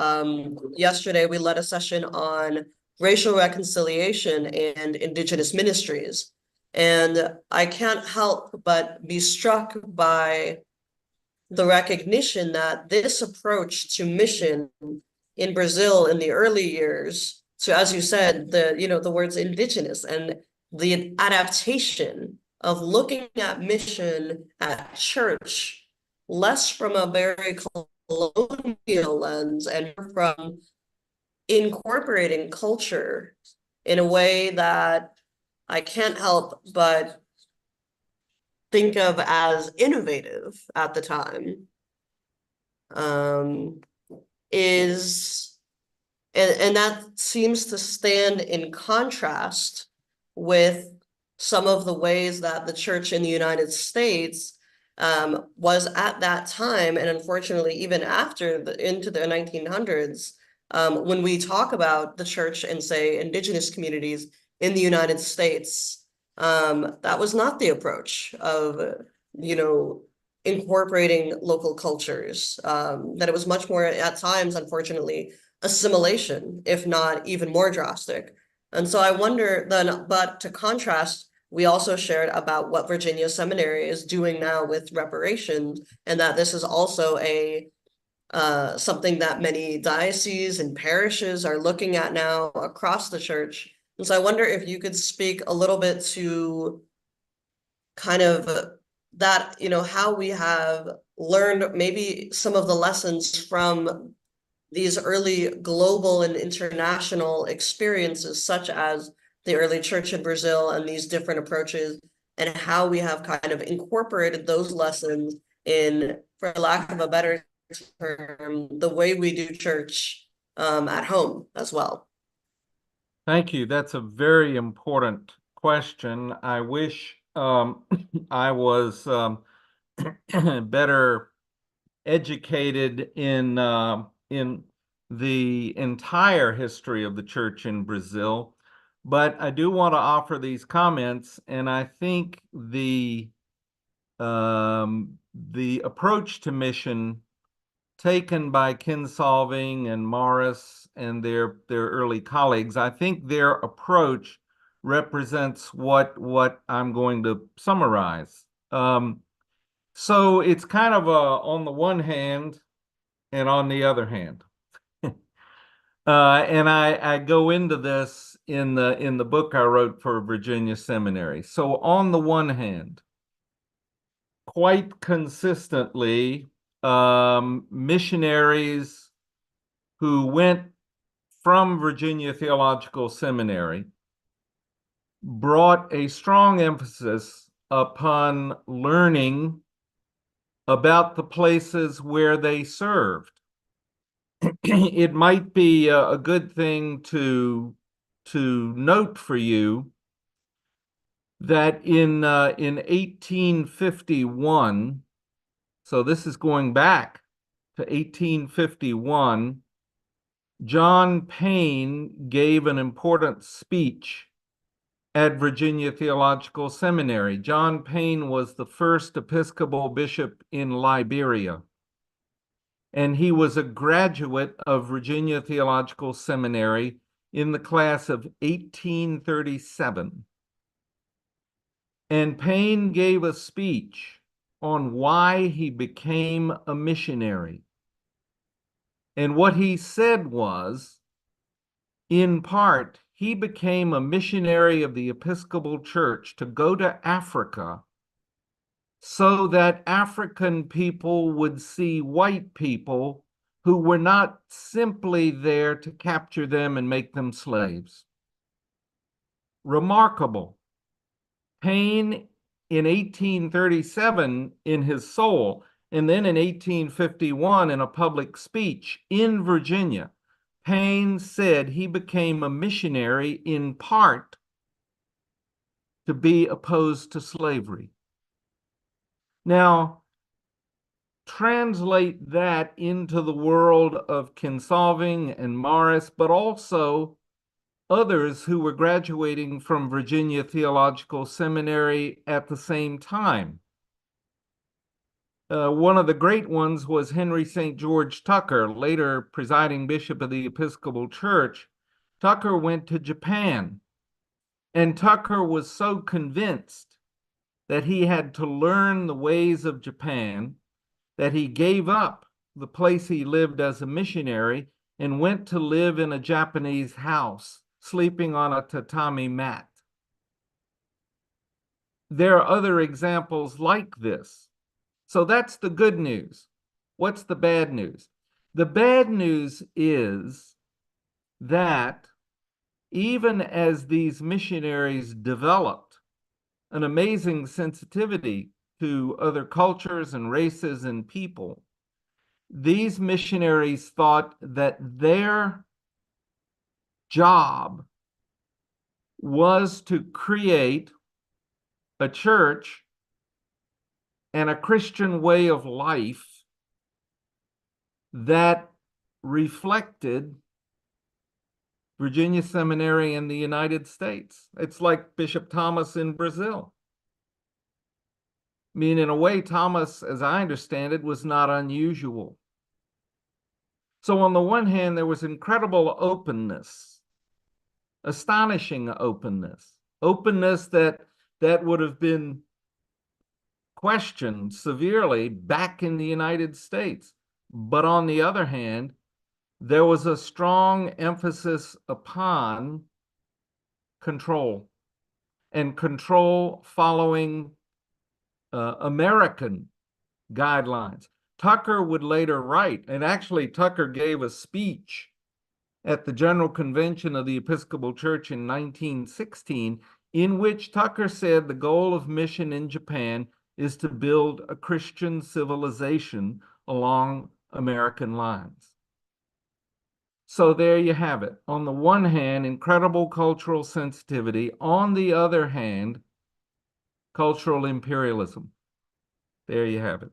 yesterday we led a session on racial reconciliation and indigenous ministries. And I can't help but be struck by the recognition that this approach to mission in Brazil in the early years, so as you said, the words indigenous and the adaptation of looking at mission at church, less from a very colonial lens and from incorporating culture in a way that I can't help but think of as innovative at the time, is, and that seems to stand in contrast with some of the ways that the church in the United States was at that time, and unfortunately even after into the 1900s, when we talk about the church and say indigenous communities in the United States, that was not the approach of, incorporating local cultures, that it was much more at times, unfortunately, assimilation, if not even more drastic. And so I wonder then, but to contrast, we also shared about what Virginia Seminary is doing now with reparations, and that this is also a something that many dioceses and parishes are looking at now across the church. And so I wonder if you could speak a little bit to kind of that, how we have learned maybe some of the lessons from these early global and international experiences, such as the early church in Brazil and these different approaches, and how we have kind of incorporated those lessons in, for lack of a better term, the way we do church at home as well. Thank you. That's a very important question. I wish I was better educated in the entire history of the church in Brazil, but I do want to offer these comments, and I think the approach to mission taken by Kinsolving and Morris and their early colleagues, I think their approach represents what I'm going to summarize. So it's kind of on the one hand and on the other hand. And I go into this in the book I wrote for Virginia Seminary. So on the one hand, quite consistently, missionaries who went from Virginia Theological Seminary brought a strong emphasis upon learning about the places where they served. It might be a good thing to note for you that in 1851, so this is going back to 1851, John Payne gave an important speech at Virginia Theological Seminary. John Payne was the first Episcopal bishop in Liberia, and he was a graduate of Virginia Theological Seminary in the class of 1837. And Payne gave a speech on why he became a missionary. And what he said was, in part, he became a missionary of the Episcopal Church to go to Africa so that African people would see white people who were not simply there to capture them and make them slaves. Remarkable. Payne in 1837 in his soul, and then in 1851 in a public speech in Virginia, Payne said he became a missionary in part to be opposed to slavery. Now, translate that into the world of Kinsolving and Morris, but also others who were graduating from Virginia Theological Seminary at the same time. One of the great ones was Henry St. George Tucker, later presiding bishop of the Episcopal Church. Tucker went to Japan, and Tucker was so convinced that he had to learn the ways of Japan that he gave up the place he lived as a missionary and went to live in a Japanese house, sleeping on a tatami mat. There are other examples like this. So that's the good news. What's the bad news? The bad news is that even as these missionaries developed an amazing sensitivity to other cultures and races and people, these missionaries thought that their job was to create a church and a Christian way of life that reflected Virginia Seminary in the United States. It's like Bishop Thomas in Brazil. I mean, in a way, Thomas, as I understand it, was not unusual. So on the one hand, there was incredible openness, astonishing openness that would have been questioned severely back in the United States. But on the other hand, there was a strong emphasis upon control, and control following American guidelines. Tucker would later write, and actually Tucker gave a speech at the General Convention of the Episcopal Church in 1916, in which Tucker said the goal of mission in Japan is to build a Christian civilization along American lines. So there you have it. On the one hand, incredible cultural sensitivity. On the other hand, cultural imperialism. There you have it.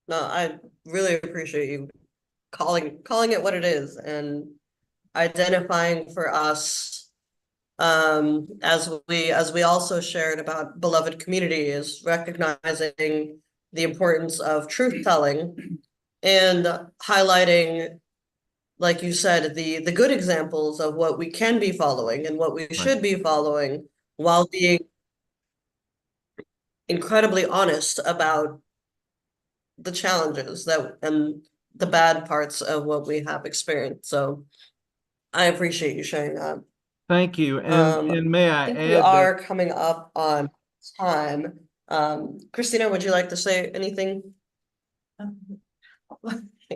No, I really appreciate you calling it what it is and identifying for us, as we also shared about beloved community, is recognizing the importance of truth telling and highlighting, like you said, the good examples of what we can be following and what we should be following, while being incredibly honest about the challenges and the bad parts of what we have experienced. So I appreciate you sharing that. Thank you. And may I think add we are that coming up on time. Christina, would you like to say anything?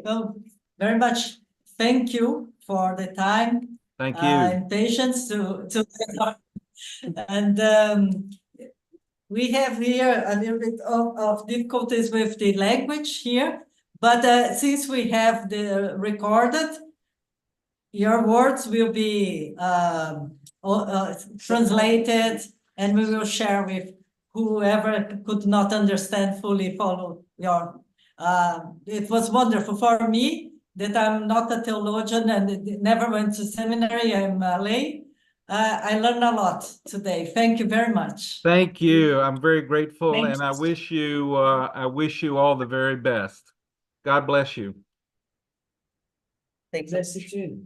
Well, very much thank you for the time thank you. and patience to and we have here a little bit of difficulties with the language here, but since we have the recorded, your words will be translated, and we will share with whoever could not understand fully follow your. It was wonderful for me that I'm not a theologian and never went to seminary. I'm a lay. I learned a lot today. Thank you very much. Thank you. I'm very grateful, Thank and you. I wish you all the very best. God bless you. Thanks. Bless you too.